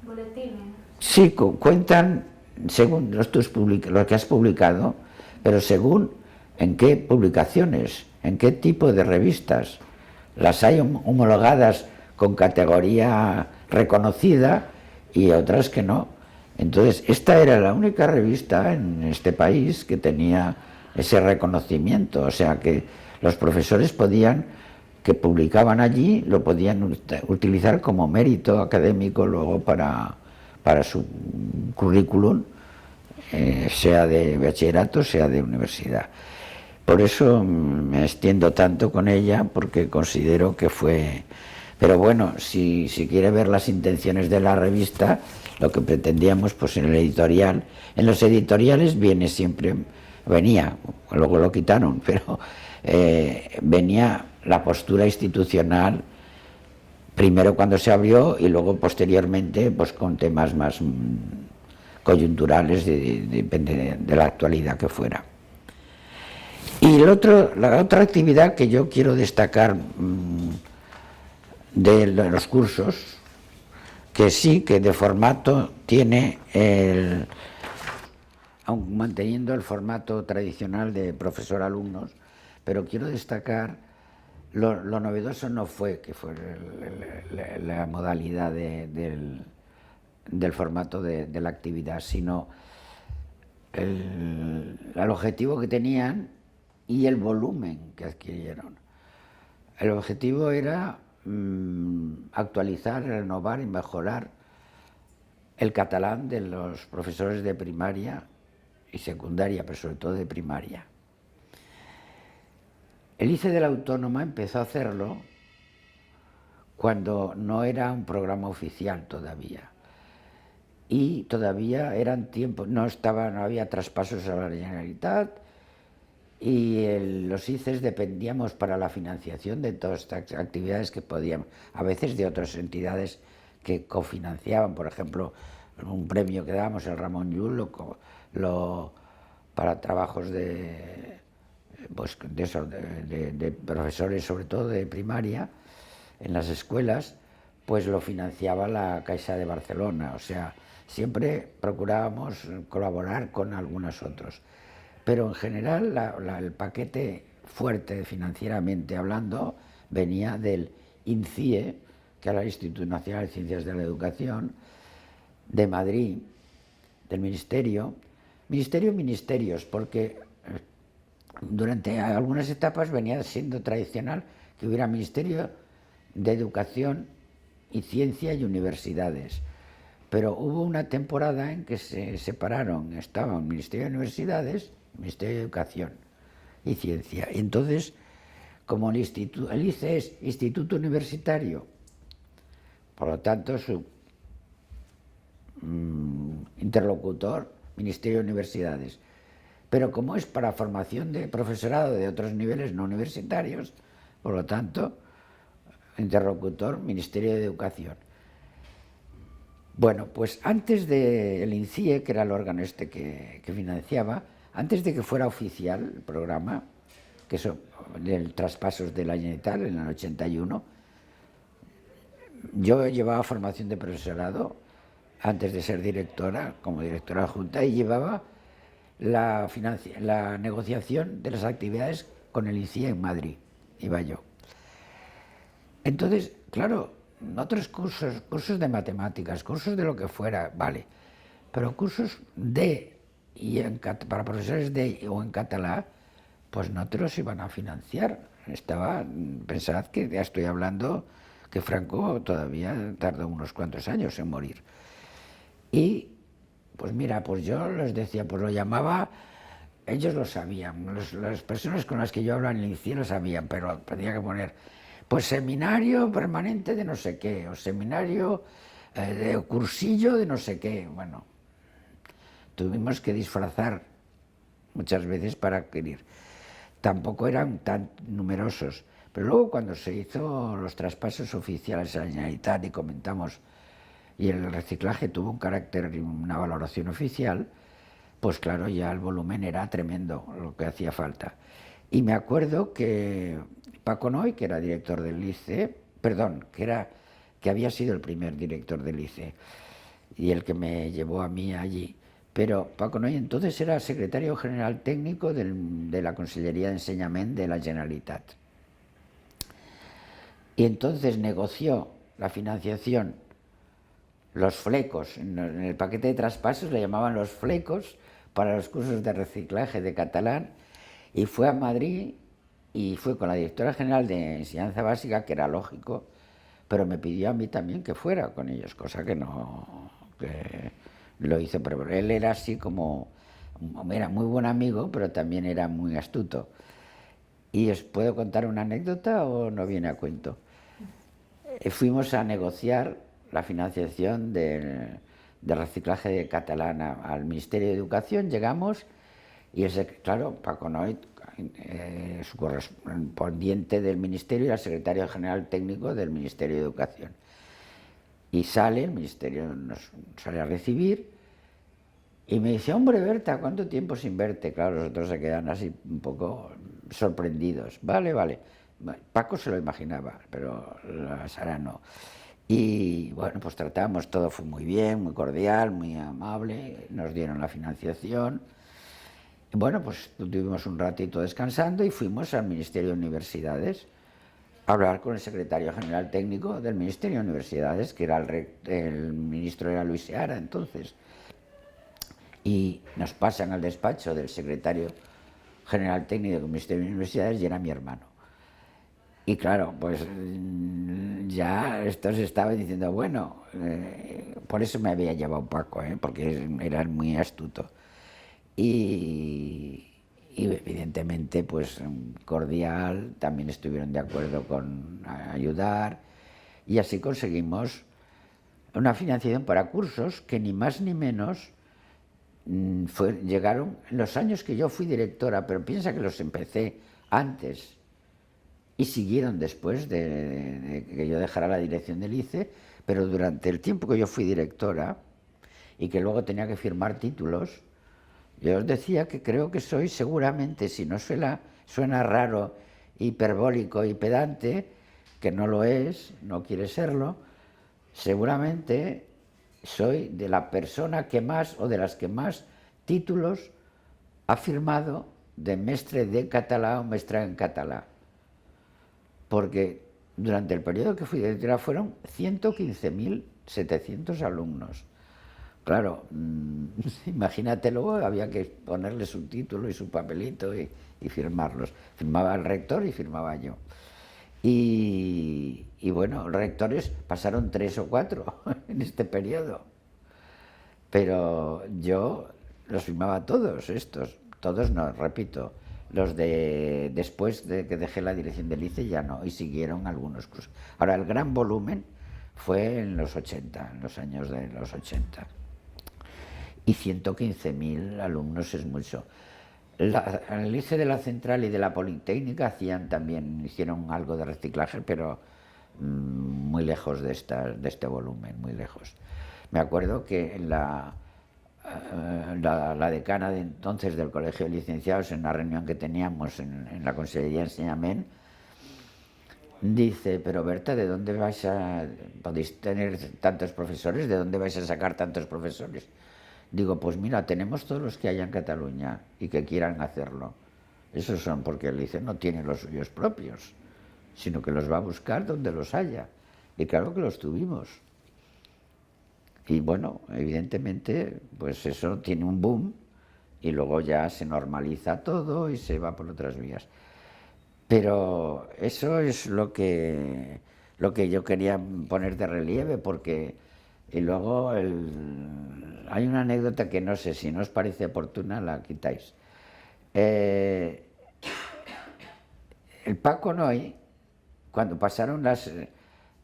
Boletines. Sí, cuentan según lo que has publicado, pero según en qué publicaciones, en qué tipo de revistas. Las hay homologadas con categoría reconocida y otras que no. Entonces, esta era la única revista en este país que tenía ese reconocimiento, o sea que los profesores que publicaban allí, lo podían utilizar como mérito académico luego para su currículum, sea de bachillerato, sea de universidad. Por eso me extiendo tanto con ella, porque considero que fue... Pero bueno, si quiere ver las intenciones de la revista, lo que pretendíamos pues en el editorial, en los editoriales venía, luego lo quitaron, pero venía la postura institucional, primero cuando se abrió y luego posteriormente pues con temas más coyunturales, depende de la actualidad que fuera. Y la otra actividad que yo quiero destacar de los cursos, que sí, que de formato tiene aun manteniendo el formato tradicional de profesor-alumnos, pero quiero destacar Lo novedoso no fue que fue la modalidad del formato de la actividad, sino el objetivo que tenían y el volumen que adquirieron. El objetivo era actualizar, renovar y mejorar el catalán de los profesores de primaria y secundaria, pero sobre todo de primaria. El ICE de la Autónoma empezó a hacerlo cuando no era un programa oficial todavía. Y todavía eran tiempos, no había traspasos a la Generalitat, y los ICES dependíamos para la financiación de todas estas actividades que podíamos, a veces de otras entidades que cofinanciaban. Por ejemplo, un premio que dábamos, el Ramón Llull, para trabajos de profesores, sobre todo de primaria, en las escuelas, pues lo financiaba la Caixa de Barcelona. O sea, siempre procurábamos colaborar con algunos otros. Pero en general el paquete fuerte financieramente hablando venía del INCIE, que era el Instituto Nacional de Ciencias de la Educación, de Madrid, del ministerios, porque durante algunas etapas venía siendo tradicional que hubiera Ministerio de Educación y Ciencia y Universidades. Pero hubo una temporada en que se separaron, estaban el Ministerio de Universidades, el Ministerio de Educación y Ciencia. Y entonces, como el ICE es Instituto Universitario, por lo tanto su interlocutor, Ministerio de Universidades, pero como es para formación de profesorado de otros niveles no universitarios, por lo tanto, interlocutor, Ministerio de Educación. Bueno, pues antes del INCIE, que era el órgano que financiaba, antes de que fuera oficial el programa, que eso, del traspasos de la Generalitat en el 81, yo llevaba formación de profesorado antes de ser directora, como directora adjunta, y llevaba la negociación de las actividades con el INCIE en Madrid, iba yo. Entonces, claro, otros cursos de matemáticas, cursos de lo que fuera, vale, pero cursos para profesores o en catalán, pues no te los iban a financiar. Pensad que ya estoy hablando que Franco todavía tardó unos cuantos años en morir. Y pues mira, pues yo les decía, pues lo llamaba, ellos lo sabían, las personas con las que yo hablaba en el INCIE lo sabían, pero tenía que poner, pues seminario permanente de no sé qué, o seminario de cursillo de no sé qué. Bueno, tuvimos que disfrazar muchas veces para adquirir. Tampoco eran tan numerosos, pero luego cuando se hizo los traspasos oficiales a la Generalitat y comentamos, y el reciclaje tuvo un carácter y una valoración oficial, pues claro, ya el volumen era tremendo, lo que hacía falta. Y me acuerdo que Paco Noy, que era director del ICE, que había sido el primer director del ICE y el que me llevó a mí allí, pero Paco Noy entonces era secretario general técnico de la Consellería de Enseñament de la Generalitat. Y entonces negoció la financiación, los flecos, en el paquete de traspasos le llamaban los flecos para los cursos de reciclaje de catalán, y fue a Madrid y fue con la directora general de Enseñanza Básica, que era lógico, pero me pidió a mí también que fuera con ellos, cosa que lo hizo, pero él era así como, era muy buen amigo, pero también era muy astuto. ¿Y os puedo contar una anécdota o no viene a cuento? Fuimos a negociar la financiación del reciclaje de catalán al Ministerio de Educación, llegamos y claro, Paco Noy, su correspondiente del Ministerio, era secretario general técnico del Ministerio de Educación. Y el Ministerio nos sale a recibir y me dice, hombre, Berta, ¿cuánto tiempo sin verte? Claro, los otros se quedan así un poco sorprendidos. Vale. Paco se lo imaginaba, pero Sara no. Y bueno, pues tratamos, todo fue muy bien, muy cordial, muy amable, nos dieron la financiación. Y bueno, pues tuvimos un ratito descansando y fuimos al Ministerio de Universidades hablar con el secretario general técnico del Ministerio de Universidades, que era el ministro era Luis Seara entonces. Y nos pasan al despacho del secretario general técnico del Ministerio de Universidades y era mi hermano. Y claro, pues ya esto se estaba diciendo, bueno, por eso me había llevado Paco, porque era muy astuto. Y evidentemente, pues cordial, también estuvieron de acuerdo con ayudar, y así conseguimos una financiación para cursos que ni más ni menos llegaron en los años que yo fui directora, pero piensa que los empecé antes y siguieron después de que yo dejara la dirección del ICE, pero durante el tiempo que yo fui directora y que luego tenía que firmar títulos, yo os decía que creo que soy seguramente, si no suena raro, hiperbólico y pedante, que no lo es, no quiere serlo, seguramente soy de la persona que más o de las que más títulos ha firmado de mestre de català o mestra en català. Porque durante el periodo que fui directora fueron 115.700 alumnos. Claro, imagínatelo, había que ponerle su título y su papelito y firmarlos. Firmaba el rector y firmaba yo. Y bueno, rectores pasaron 3 o 4 en este periodo. Pero yo los firmaba todos estos. Todos no, repito. Los de después de que dejé la dirección del ICE ya no, y siguieron algunos cursos. Ahora, el gran volumen fue en los 80, en los años de los 80. Y 115.000 alumnos es mucho. El ICE de la Central y de la Politécnica hicieron algo de reciclaje, pero muy lejos de este volumen, muy lejos. Me acuerdo que la decana de entonces del Colegio de Licenciados, en una reunión que teníamos en la Consellería de Enseñamiento, dice, pero Berta, ¿de dónde podéis tener tantos profesores? ¿De dónde vais a sacar tantos profesores? Digo, pues mira, tenemos todos los que haya en Cataluña y que quieran hacerlo. Esos son porque el ICE no tiene los suyos propios, sino que los va a buscar donde los haya. Y claro que los tuvimos. Y bueno, evidentemente, pues eso tiene un boom y luego ya se normaliza todo y se va por otras vías. Pero eso es lo que yo quería poner de relieve, porque... Y luego hay una anécdota que no sé, si no os parece oportuna la quitáis. El Paco Noy, cuando pasaron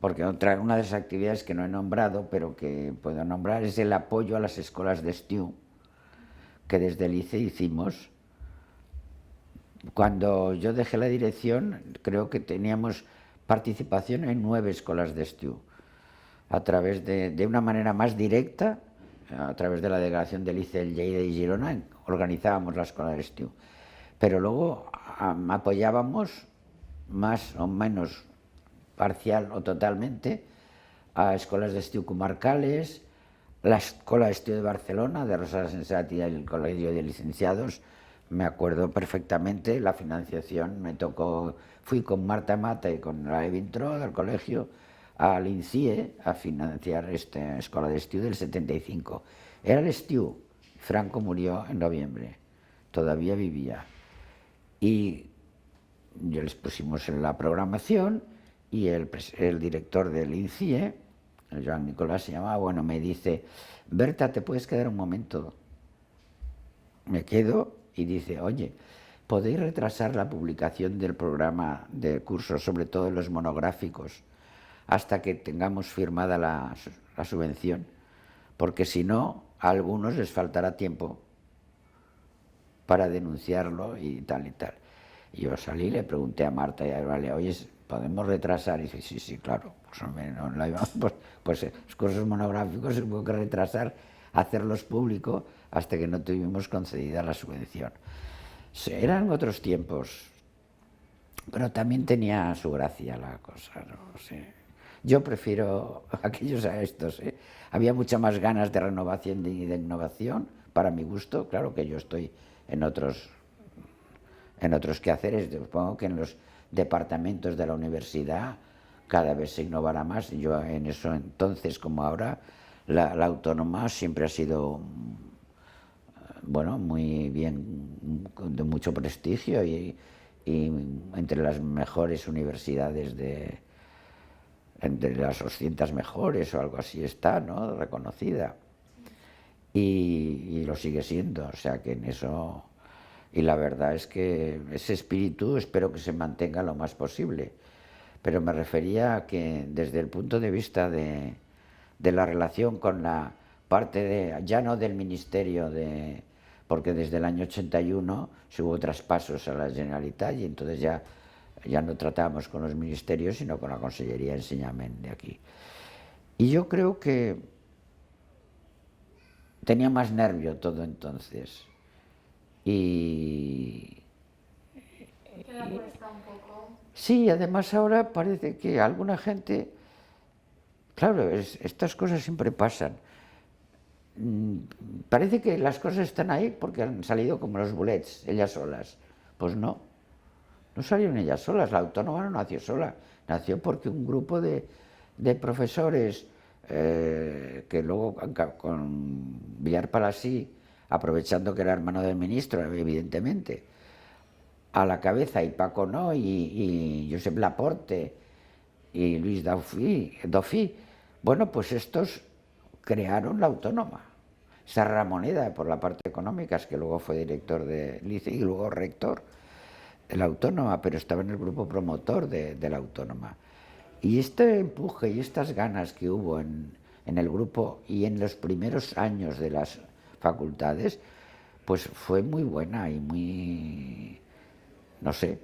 porque una de las actividades que no he nombrado, pero que puedo nombrar, es el apoyo a las escuelas de estiu, que desde el ICE hicimos. Cuando yo dejé la dirección, creo que teníamos participación en 9 escuelas de estiu. A través de una manera más directa, a través de la delegación del ICE, el Lleida y Girona, organizábamos la escuela de estiu. Pero luego apoyábamos más o menos parcial o totalmente a escuelas de estiu comarcales, la Escuela de Estiu de Barcelona, de Rosa Sensat y el Colegio de Licenciados. Me acuerdo perfectamente, la financiación me tocó, fui con Marta Mata y con la Evintro del colegio al INCIE a financiar esta escuela de estiu del 75. Era el estiu, Franco murió en noviembre, todavía vivía. Y yo les pusimos en la programación y el director del INCIE, el Joan Nicolás se llamaba, bueno, me dice, Berta, ¿te puedes quedar un momento? Me quedo y dice, oye, ¿podéis retrasar la publicación del programa de cursos, sobre todo los monográficos, hasta que tengamos firmada la subvención? Porque si no, a algunos les faltará tiempo para denunciarlo y tal y tal. Y yo salí, le pregunté a Marta y a Vale, oye, ¿podemos retrasar? Y dice, sí, claro, pues los cursos monográficos se tuvo que retrasar, hacerlos públicos hasta que no tuvimos concedida la subvención. Eran otros tiempos, pero también tenía su gracia la cosa, ¿no? Sí. Yo prefiero aquellos a estos, ¿eh? Había muchas más ganas de renovación y de innovación, para mi gusto. Claro que yo estoy en otros quehaceres, supongo que en los departamentos de la universidad, cada vez se innovará más. Yo en eso entonces como ahora, la autónoma siempre ha sido, bueno, muy bien, de mucho prestigio y entre las mejores universidades entre las 200 mejores o algo así está, ¿no? Reconocida. Y lo sigue siendo, o sea que en eso... Y la verdad es que ese espíritu espero que se mantenga lo más posible. Pero me refería a que desde el punto de vista de la relación con la parte ya no del ministerio, porque desde el año 81 se hubo traspasos a la Generalitat y entonces ya no tratábamos con los ministerios, sino con la Consellería de Enseñament de aquí. Y yo creo que tenía más nervio todo entonces. Y ¿Te da cuesta un poco? sí, además ahora parece que alguna gente, claro, estas cosas siempre pasan. Parece que las cosas están ahí porque han salido como los bolets, ellas solas. Pues no salieron ellas solas, la autónoma no nació sola, nació porque un grupo de profesores que luego con Villar Palasí, aprovechando que era hermano del ministro, evidentemente, a la cabeza, y Paco no, y Josep Laporte, y Luis Dofí, bueno, pues estos crearon la autónoma. Esa Ramoneda, por la parte económica, es que luego fue director de LICE y luego rector de la autónoma, pero estaba en el grupo promotor de la autónoma. Y este empuje y estas ganas que hubo en el grupo y en los primeros años de las facultades, pues fue muy buena y muy, no sé,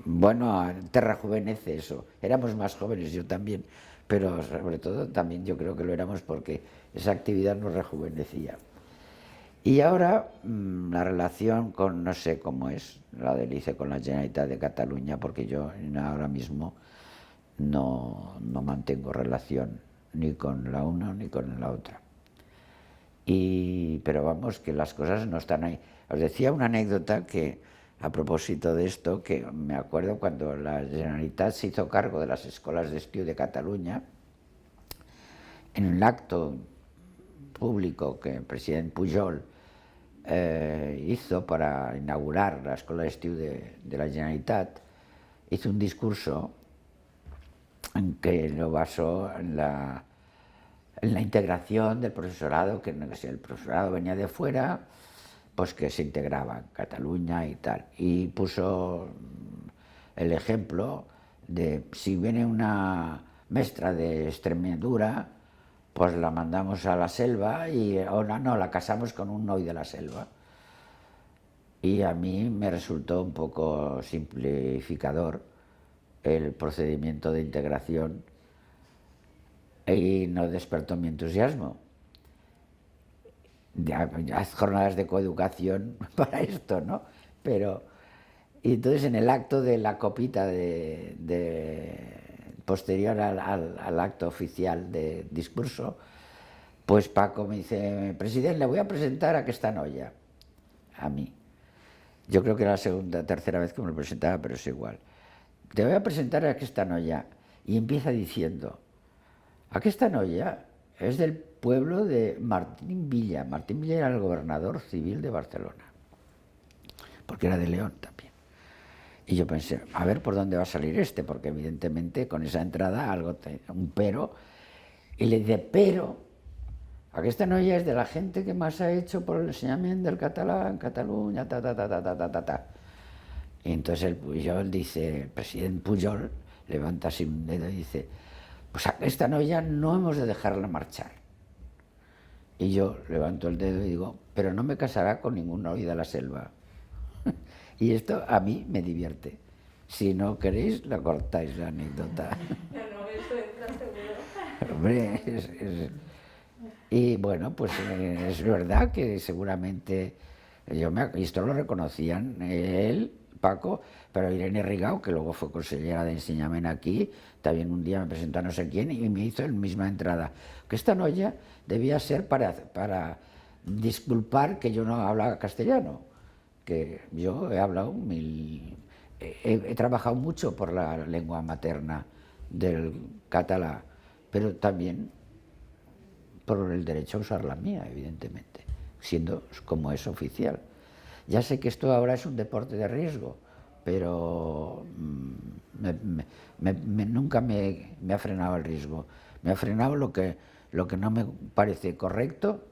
bueno, te rejuvenece eso. Éramos más jóvenes, yo también, pero sobre todo también yo creo que lo éramos porque esa actividad nos rejuvenecía. Y ahora la relación con, no sé cómo es la del ICE con la Generalitat de Cataluña, porque yo ahora mismo no mantengo relación ni con la una ni con la otra. Pero vamos, que las cosas no están ahí. Os decía una anécdota que, a propósito de esto, que me acuerdo cuando la Generalitat se hizo cargo de las escuelas de estudio de Cataluña, en un acto público que el presidente Pujol hizo para inaugurar la escuela de estudio de la Generalitat, hizo un discurso en que lo basó en la integración del profesorado, que si el profesorado venía de fuera, pues que se integraba en Cataluña y tal. Y puso el ejemplo de si viene una maestra de Extremadura, pues la mandamos a la selva o no, la casamos con un noi de la selva. Y a mí me resultó un poco simplificador el procedimiento de integración y no despertó mi entusiasmo. Haz jornadas de coeducación para esto, ¿no? Y entonces en el acto de la copita posterior al acto oficial de discurso, pues Paco me dice: presidente, le voy a presentar a aquesta noia, a mí. Yo creo que era la segunda, tercera vez que me lo presentaba, pero es igual. Te voy a presentar a aquesta noia. Y empieza diciendo: aquesta noia es del pueblo de Martín Villa. Martín Villa era el gobernador civil de Barcelona, porque era de León también. Y yo pensé, a ver por dónde va a salir porque evidentemente con esa entrada un pero. Y le dice: pero aquesta noia es de la gente que más ha hecho por el enseñamiento del catalán en Cataluña, Y entonces el Pujol dice, el presidente Pujol levanta así un dedo y dice: pues a esta noia no hemos de dejarla marchar. Y yo levanto el dedo y digo: pero no me casará con ningún noi de la selva. Y esto a mí me divierte. Si no queréis, la cortáis la anécdota. No, eso entra seguro. Hombre, y bueno, pues es verdad que seguramente, y esto lo reconocían él, Paco, pero Irene Rigau, que luego fue consellera de Enseñament aquí, también un día me presentó a no sé quién y me hizo la misma entrada, que esta noia debía ser para disculpar que yo no hablaba castellano, que yo he hablado he trabajado mucho por la lengua materna del catalán, pero también por el derecho a usar la mía, evidentemente, siendo como es oficial. Ya sé que esto ahora es un deporte de riesgo, pero nunca me ha frenado el riesgo. Me ha frenado lo que no me parece correcto,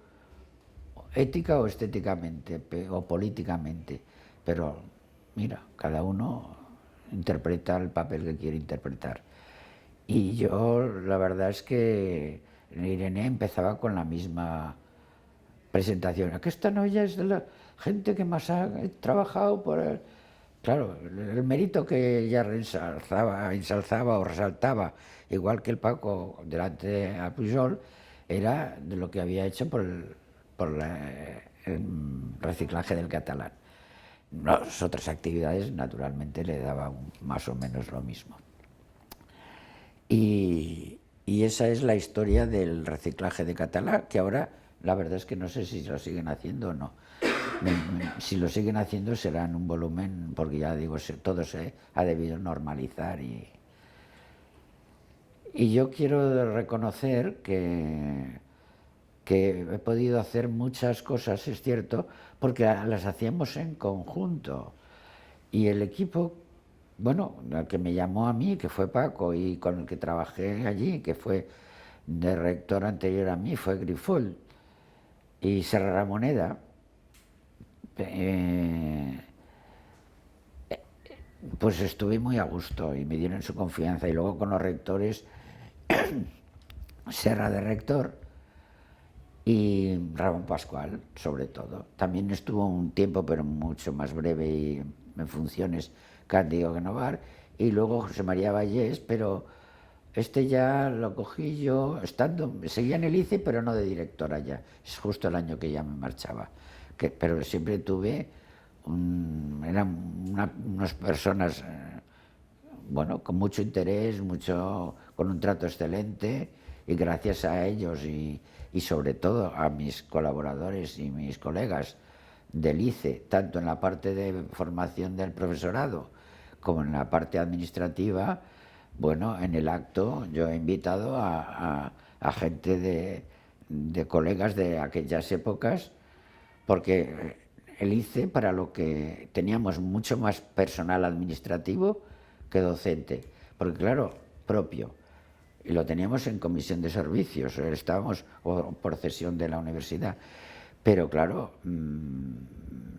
ética o estéticamente, o políticamente. Pero mira, cada uno interpreta el papel que quiere interpretar. Y yo, la verdad es que Irene empezaba con la misma presentación. Aquesta noia es de la gente que más ha trabajado por el... Claro, el mérito que ella ensalzaba o resaltaba, igual que el Paco delante a Pujol, era de lo que había hecho por el reciclaje del catalán. Las otras actividades, naturalmente, le daban más o menos lo mismo. Y esa es la historia del reciclaje de catalán, que ahora la verdad es que no sé si lo siguen haciendo o no. Si lo siguen haciendo será en un volumen, porque ya digo, todo se ha debido normalizar. Y yo quiero reconocer que he podido hacer muchas cosas, es cierto, porque las hacíamos en conjunto. Y el equipo, bueno, el que me llamó a mí, que fue Paco, y con el que trabajé allí, que fue de rector anterior a mí, fue Grifol y Serra Ramoneda, pues estuve muy a gusto y me dieron su confianza. Y luego con los rectores, Serra de rector y Ramón Pascual, sobre todo. También estuvo un tiempo, pero mucho más breve, y en funciones, Cándido Genovar, y luego José María Vallés, pero este ya lo cogí yo, seguía en el ICE, pero no de directora ya, es justo el año que ya me marchaba. Pero siempre tuve, eran unas personas, bueno, con mucho interés, con un trato excelente, y gracias a ellos y sobre todo a mis colaboradores y mis colegas del ICE, tanto en la parte de formación del profesorado como en la parte administrativa, bueno, en el acto yo he invitado a gente de colegas de aquellas épocas, porque el ICE, para lo que teníamos mucho más personal administrativo que docente, porque claro, propio, y lo teníamos en comisión de servicios, estábamos por cesión de la universidad, pero claro,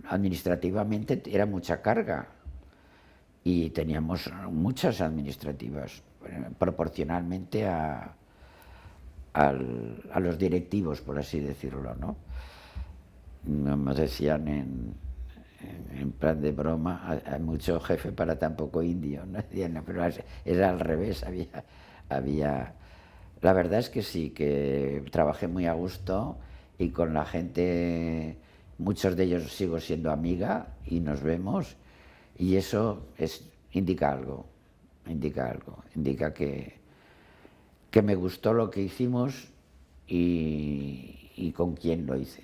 administrativamente era mucha carga y teníamos muchas administrativas, proporcionalmente a los directivos, por así decirlo, ¿no? Nos decían en plan de broma, hay mucho jefe para tan poco indio, ¿no? Pero era al revés, la verdad es que sí, que trabajé muy a gusto y con la gente, muchos de ellos sigo siendo amiga y nos vemos, y eso indica algo, indica que me gustó lo que hicimos y con quién lo hice.